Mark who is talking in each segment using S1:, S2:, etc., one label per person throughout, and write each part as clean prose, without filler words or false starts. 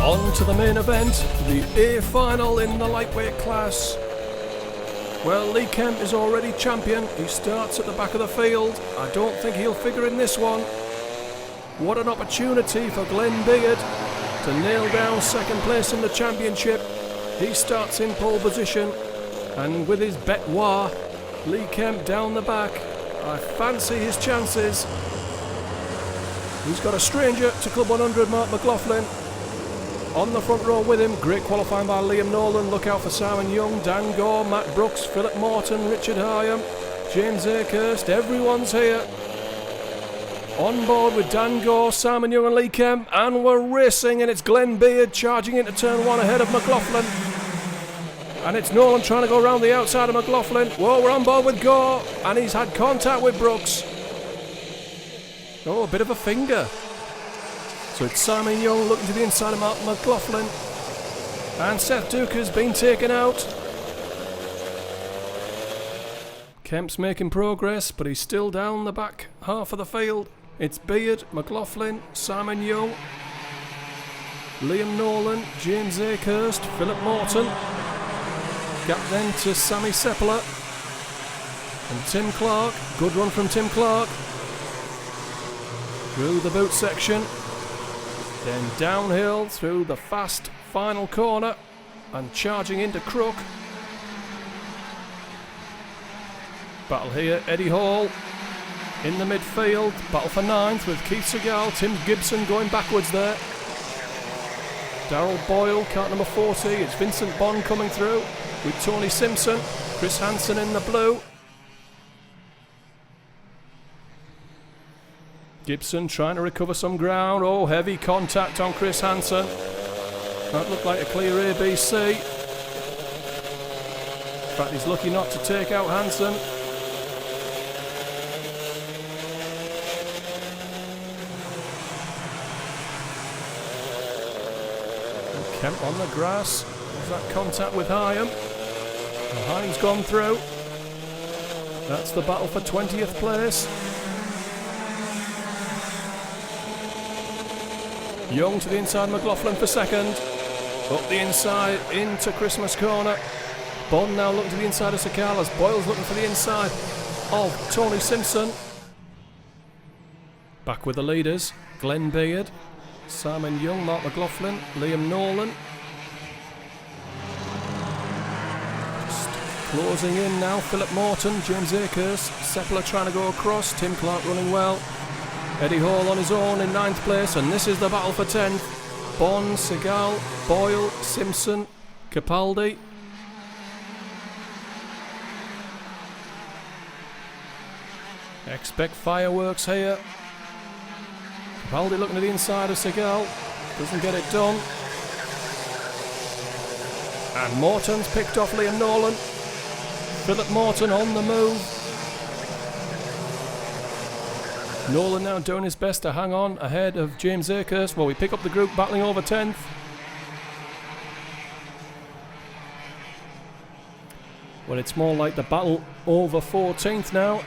S1: On to the main event, the A final in the lightweight class. Well, Lee Kemp is already champion. He starts at the back of the field. I don't think he'll figure in this one. What an opportunity for Glenn Beard to nail down second place in the championship. He starts in pole position, and with his betoir, Lee Kemp down the back. I fancy his chances. He's got a stranger to Club 100, Mark McLaughlin. On the front row with him, great qualifying by Liam Nolan. Look out for Simon Young, Dan Gore, Matt Brooks, Philip Morton, Richard Hyam, James Akehurst. Everyone's here. On board with Dan Gore, Simon Young and Lee Kemp, and we're racing, and it's Glenn Beard charging into turn one ahead of McLaughlin. And it's Nolan trying to go around the outside of McLaughlin. Whoa, we're on board with Gore, and he's had contact with Brooks. Oh, a bit of a finger. So it's Simon Young looking to the inside of Mark McLaughlin. And Seth Duker's been taken out. Kemp's making progress, but he's still down the back half of the field. It's Beard, McLaughlin, Simon Young, Liam Nolan, James Akehurst, Philip Morton. Gap then to Sammy Sepler and Tim Clark. Good run from Tim Clark. Through the boot section. Then downhill through the fast final corner and charging into Crook. Battle here, Eddie Hall in the midfield. Battle for ninth with Keith Segal, Tim Gibson going backwards there. Darryl Boyle, cart number 40. It's Vincent Bond coming through with Tony Simpson. Chris Hansen in the blue. Gibson trying to recover some ground. Oh, heavy contact on Chris Hansen. That looked like a clear ABC. In fact, he's lucky not to take out Hansen. And Kemp on the grass. There's that contact with Hyam. Hyam's gone through. That's the battle for 20th place. Young to the inside, McLaughlin for second. Up the inside, into Christmas corner. Bond now looking to the inside of Sakalas. Boyle's looking for the inside of Tony Simpson. Back with the leaders, Glenn Beard, Simon Young, Mark McLaughlin, Liam Nolan. Just closing in now, Philip Morton, James Akehurst, Sepler trying to go across, Tim Clark running well. Eddie Hall on his own in 9th place, and this is the battle for 10th. Bond, Segal, Boyle, Simpson, Capaldi. Expect fireworks here. Capaldi looking to the inside of Segal. Doesn't get it done. And Morton's picked off Liam Nolan. Philip Morton on the move. Nolan now doing his best to hang on ahead of James Akehurst while we pick up the group battling over 10th. Well, it's more like the battle over 14th now,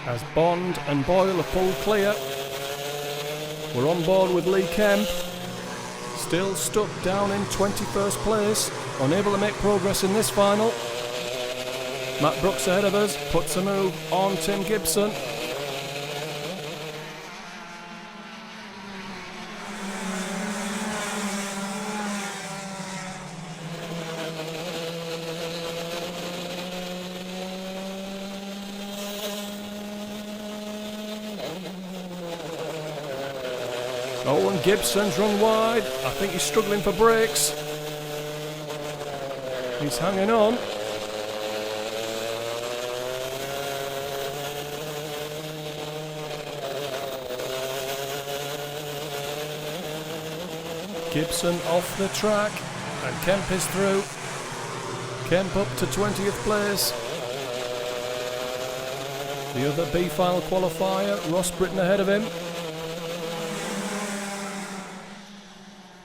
S1: as Bond and Boyle are pulled clear. We're on board with Lee Kemp, still stuck down in 21st place, unable to make progress in this final. Matt Brooks ahead of us, puts a move on Tim Gibson. Oh, and Gibson's run wide. I think he's struggling for brakes. He's hanging on. Gibson off the track, and Kemp is through. Kemp up to 20th place. The other B final qualifier, Ross Britton ahead of him.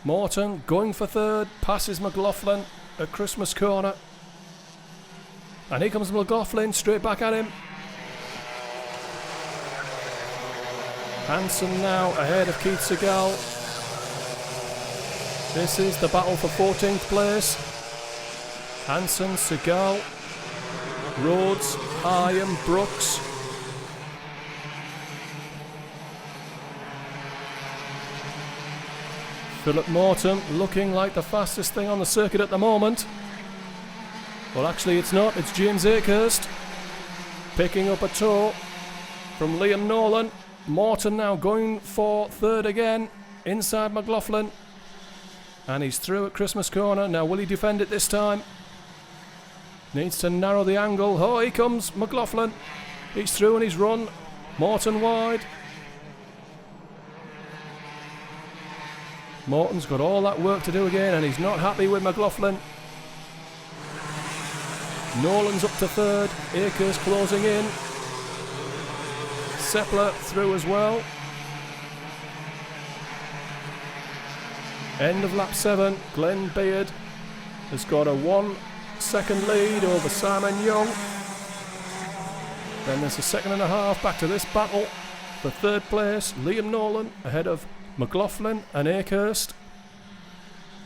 S1: Morton going for third, passes McLaughlin at Christmas corner. And here comes McLaughlin, straight back at him. Hansen now ahead of Keith Segal. This is the battle for 14th place. Hansen, Segal, Rhodes, Hyam, Brooks. Philip Morton looking like the fastest thing on the circuit at the moment. Well, actually it's not, it's James Akehurst picking up a toe from Liam Nolan. Morton now going for third again, inside McLaughlin. And he's through at Christmas Corner. Now will he defend it this time? Needs to narrow the angle. Oh, here comes McLaughlin. He's through and he's run. Morton wide. Morton's got all that work to do again and he's not happy with McLaughlin. Nolan's up to third. Akers closing in. Seppler through as well. End of lap 7. Glenn Beard has got a 1 second lead over Simon Young. Then there's a second and a half back to this battle. For third place, Liam Nolan ahead of McLaughlin and Akehurst.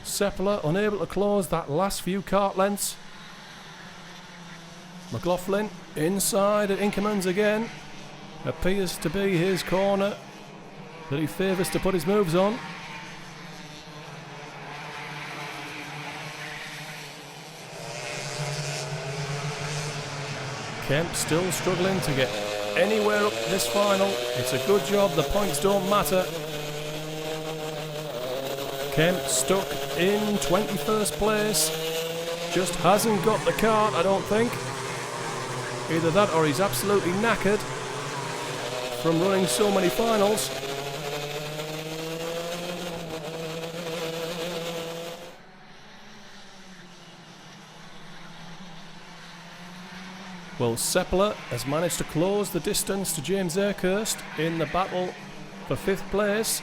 S1: Seppler unable to close that last few kart lengths. McLaughlin inside at Inkermans again. Appears to be his corner that he favours to put his moves on. Kemp still struggling to get anywhere up this final. It's a good job the points don't matter. Kemp stuck in 21st place. Just hasn't got the kart, I don't think. Either that or he's absolutely knackered from running so many finals. Well, Seppler has managed to close the distance to James Akehurst in the battle for 5th place.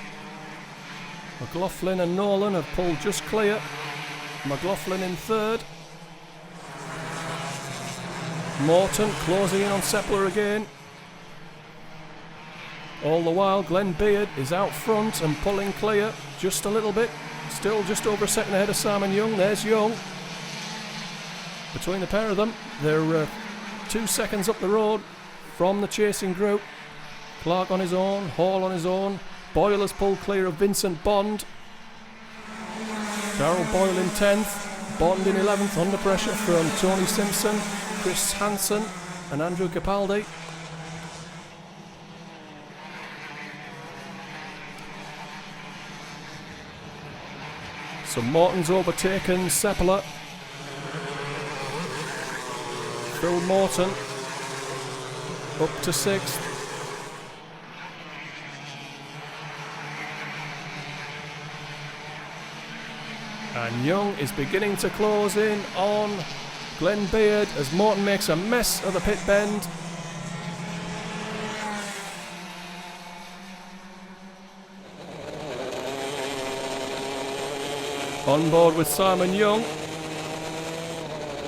S1: McLaughlin and Nolan have pulled just clear. McLaughlin in 3rd. Morton closing in on Seppler again. All the while Glenn Beard is out front and pulling clear just a little bit. Still just over a second ahead of Simon Young. There's Young. Between the pair of them, they're 2 seconds up the road from the chasing group. Clark on his own, Hall on his own. Boyle has pulled clear of Vincent Bond. Darrell Boyle in 10th. Bond in 11th under pressure from Tony Simpson, Chris Hansen and Andrew Capaldi. So Morton's overtaken Seppler. Phil Morton up to 6th. And Young is beginning to close in on Glenn Beard as Morton makes a mess of the pit bend. On board with Simon Young.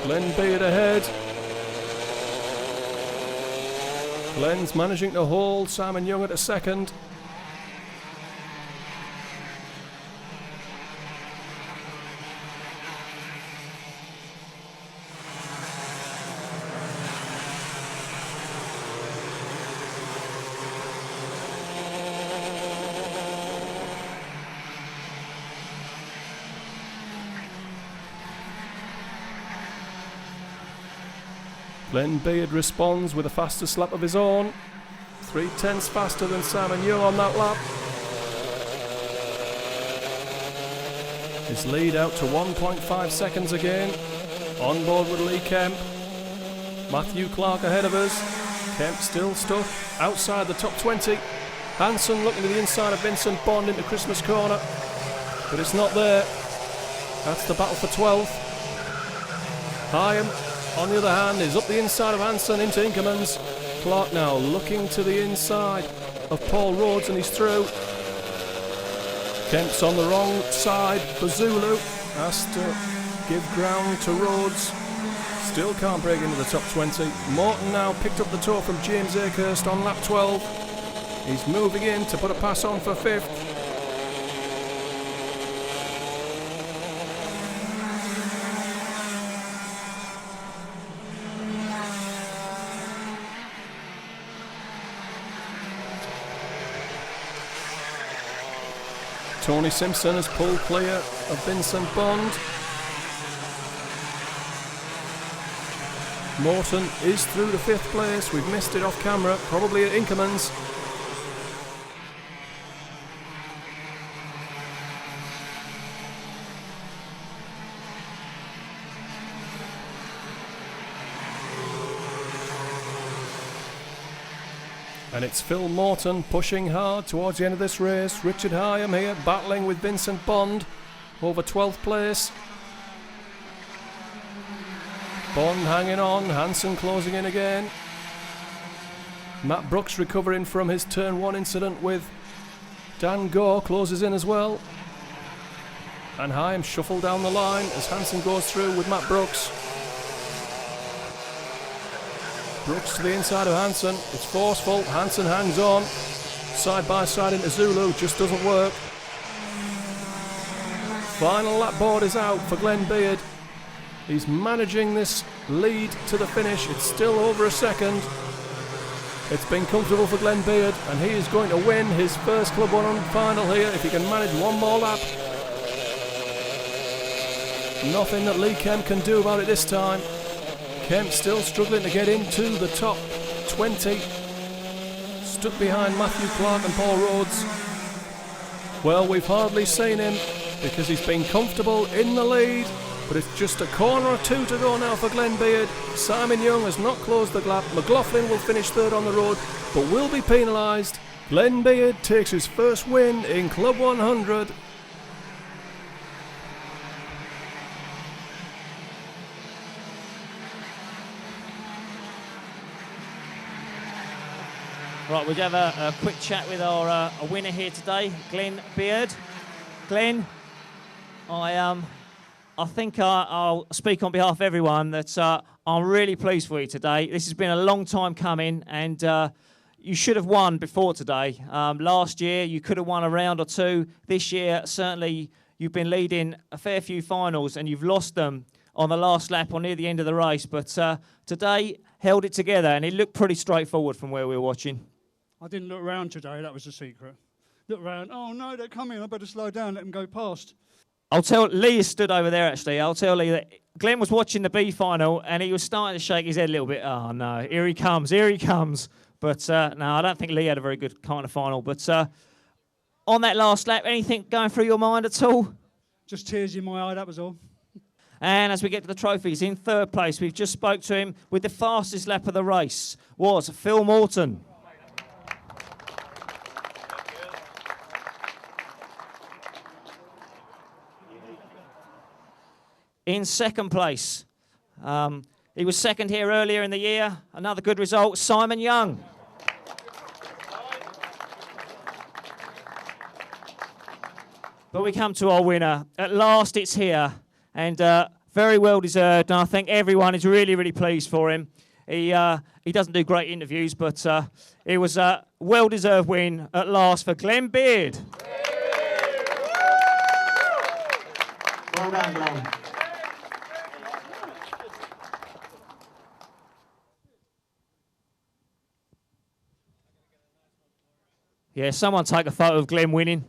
S1: Glenn Beard ahead. Glenn's managing to hold Simon Young at a second. Glenn Beard responds with a fastest lap of his own. 3/10 faster than Simon Young on that lap. His lead out to 1.5 seconds again. On board with Lee Kemp. Matthew Clark ahead of us. Kemp still stuck outside the top 20. Hansen looking to the inside of Vincent Bond into Christmas Corner. But it's not there. That's the battle for 12th. Hyam, on the other hand, is up the inside of Hansen into Inkermans. Clark now looking to the inside of Paul Rhodes and he's through. Kemp's on the wrong side for Zulu. Has to give ground to Rhodes. Still can't break into the top 20. Morton now picked up the toe from James Akehurst on lap 12. He's moving in to put a pass on for 5th. Tony Simpson has pulled clear of Vincent Bond. Morton is through to 5th place. We've missed it off camera, probably at Inkerman's. And it's Phil Morton pushing hard towards the end of this race. Richard Hyam here battling with Vincent Bond over 12th place. Bond hanging on, Hansen closing in again. Matt Brooks recovering from his turn 1 incident with Dan Gore closes in as well. And Hyam shuffled down the line as Hansen goes through with Matt Brooks. Brooks to the inside of Hansen, it's forceful, Hansen hangs on, side by side into Zulu, just doesn't work. Final lap board is out for Glenn Beard. He's managing this lead to the finish, it's still over a second. It's been comfortable for Glenn Beard and he is going to win his first Club 100 final here if he can manage one more lap. Nothing that Lee Kemp can do about it this time. Kemp still struggling to get into the top 20. Stuck behind Matthew Clark and Paul Rhodes. Well, we've hardly seen him because he's been comfortable in the lead, but it's just a corner or two to go now for Glenn Beard. Simon Young has not closed the gap. McLaughlin will finish 3rd on the road, but will be penalised. Glenn Beard takes his first win in Club 100.
S2: Right, we'll have a quick chat with our winner here today, Glenn Beard. Glenn, I think I'll speak on behalf of everyone that I'm really pleased for you today. This has been a long time coming, and you should have won before today. Last year, you could have won a round or two. This year, certainly, you've been leading a fair few finals, and you've lost them on the last lap or near the end of the race. But today, held it together, and it looked pretty straightforward from where we were watching.
S3: I didn't look round today, that was the secret. Look round, oh no, they're coming, I better slow down, let them go past.
S2: I'll tell, Lee is stood over there actually, I'll tell Lee that Glenn was watching the B final and he was starting to shake his head a little bit. Oh no, here he comes. But no, I don't think Lee had a very good kind of final. But on that last lap, anything going through your mind at all?
S3: Just tears in my eye, that was all.
S2: And as we get to the trophies, in 3rd place, we've just spoke to him with the fastest lap of the race, was Phil Morton. In 2nd place, he was 2nd here earlier in the year. Another good result, Simon Young. But we come to our winner. At last, it's here, and very well deserved. And I think everyone is really, really pleased for him. He doesn't do great interviews, but it was a well-deserved win at last for Glenn Beard.
S4: Well done, Glenn.
S2: Yeah, someone take a photo of Glenn winning.